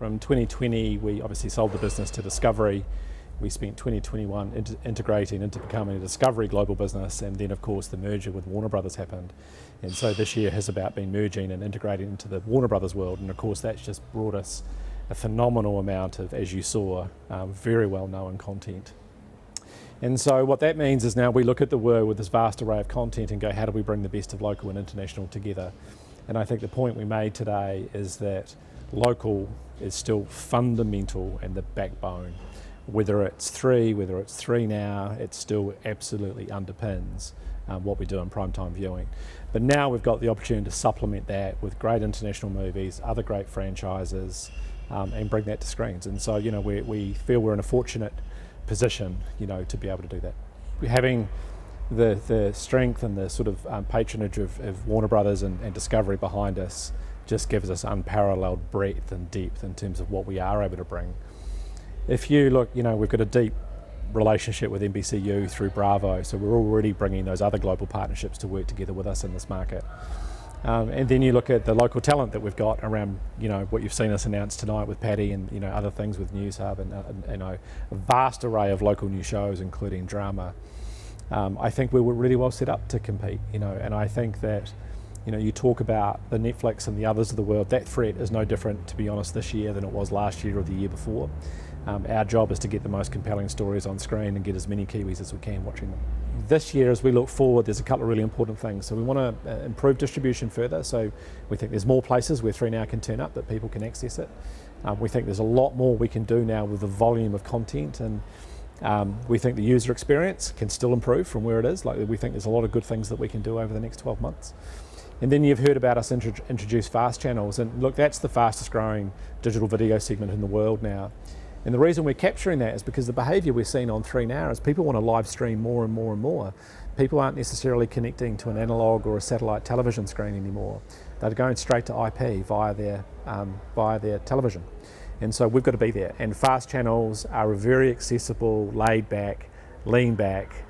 from 2020, we obviously sold the business to Discovery. We spent 2021 integrating into becoming a Discovery global business, and then of course the merger with Warner Brothers happened. And so this year has about been merging and integrating into the Warner Brothers world, and of course that's just brought us a phenomenal amount of, as you saw, very well known content. And so what that means is now we look at the world with this vast array of content and go, how do we bring the best of local and international together? And I think the point we made today is that local is still fundamental and the backbone. Whether it's 3 now, it still absolutely underpins what we do in primetime viewing. But now we've got the opportunity to supplement that with great international movies, other great franchises, and bring that to screens. And so, you know, we feel we're in a fortunate position, you know, to be able to do that. Having the strength and the sort of patronage of Warner Brothers and Discovery behind us just gives us unparalleled breadth and depth in terms of what we are able to bring. If you look, you know, we've got a deep relationship with NBCU through Bravo, so we're already bringing those other global partnerships to work together with us in this market. And then you look at the local talent that we've got around, you know, what you've seen us announce tonight with Paddy and, you know, other things with News Hub and you know, a vast array of local new shows, including drama. I think we were really well set up to compete, you know, and I think that, you know, you talk about the Netflix and the others of the world, that threat is no different, to be honest, this year than it was last year or the year before. Our job is to get the most compelling stories on screen and get as many Kiwis as we can watching them. This year, as we look forward, there's a couple of really important things. So we want to improve distribution further. So we think there's more places where 3 Now can turn up that people can access it. We think there's a lot more we can do now with the volume of content, and we think the user experience can still improve from where it is. Like, we think there's a lot of good things that we can do over the next 12 months. And then you've heard about us introduce fast channels, and look, that's the fastest growing digital video segment in the world now. And the reason we're capturing that is because the behaviour we're seeing on 3 Now is people want to live stream more and more and more. People aren't necessarily connecting to an analogue or a satellite television screen anymore. They're going straight to IP via their television. And so we've got to be there. And fast channels are a very accessible, laid back, lean back,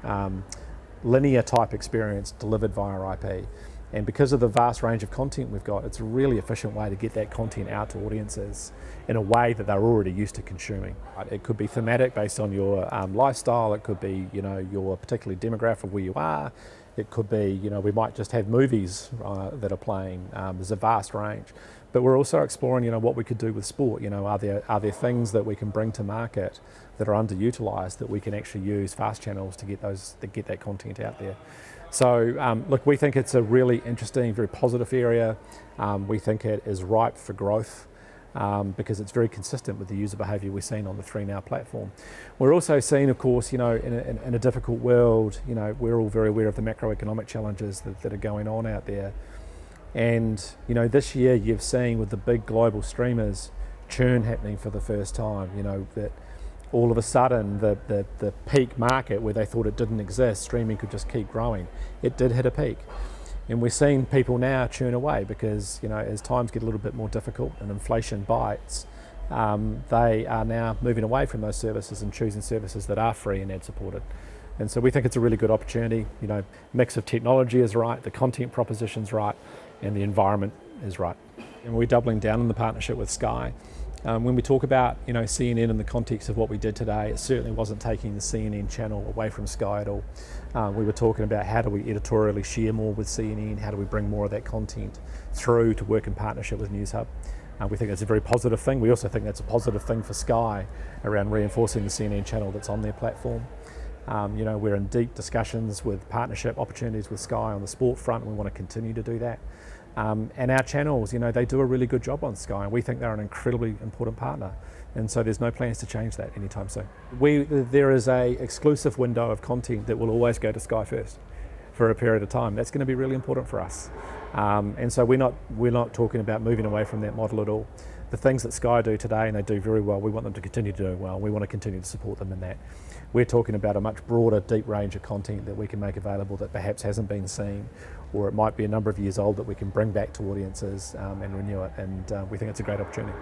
linear type experience delivered via IP. And because of the vast range of content we've got, it's a really efficient way to get that content out to audiences in a way that they're already used to consuming. It could be thematic based on your lifestyle. It could be, you know, your particular demographic of where you are. It could be, you know, we might just have movies that are playing. There's a vast range. But we're also exploring, you know, what we could do with sport. You know, are there things that we can bring to market that are underutilised that we can actually use fast channels to get that content out there? So look, we think it's a really interesting, very positive area. We think it is ripe for growth because it's very consistent with the user behaviour we're seeing on the 3 Now platform. We're also seeing, of course, you know, in a difficult world, you know, we're all very aware of the macroeconomic challenges that are going on out there. And, you know, this year you've seen with the big global streamers churn happening for the first time, you know, that all of a sudden the peak market where they thought it didn't exist, streaming could just keep growing. It did hit a peak. And we're seeing people now churn away because, you know, as times get a little bit more difficult and inflation bites, they are now moving away from those services and choosing services that are free and ad supported. And so we think it's a really good opportunity. You know, mix of technology is right, the content proposition's right, and the environment is right. And we're doubling down on the partnership with Sky. When we talk about, you know, CNN in the context of what we did today, it certainly wasn't taking the CNN channel away from Sky at all. We were talking about how do we editorially share more with CNN, how do we bring more of that content through to work in partnership with News Hub. We think that's a very positive thing. We also think that's a positive thing for Sky around reinforcing the CNN channel that's on their platform. You know, we're in deep discussions with partnership opportunities with Sky on the sport front, and we want to continue to do that. And our channels, you know, they do a really good job on Sky, and we think they're an incredibly important partner. And so there's no plans to change that anytime soon. There is a exclusive window of content that will always go to Sky first for a period of time. That's going to be really important for us. And so we're not talking about moving away from that model at all. The things that Sky do today, and they do very well, we want them to continue to do well. We want to continue to support them in that. We're talking about a much broader, deep range of content that we can make available that perhaps hasn't been seen, or it might be a number of years old that we can bring back to audiences and renew it. And we think it's a great opportunity.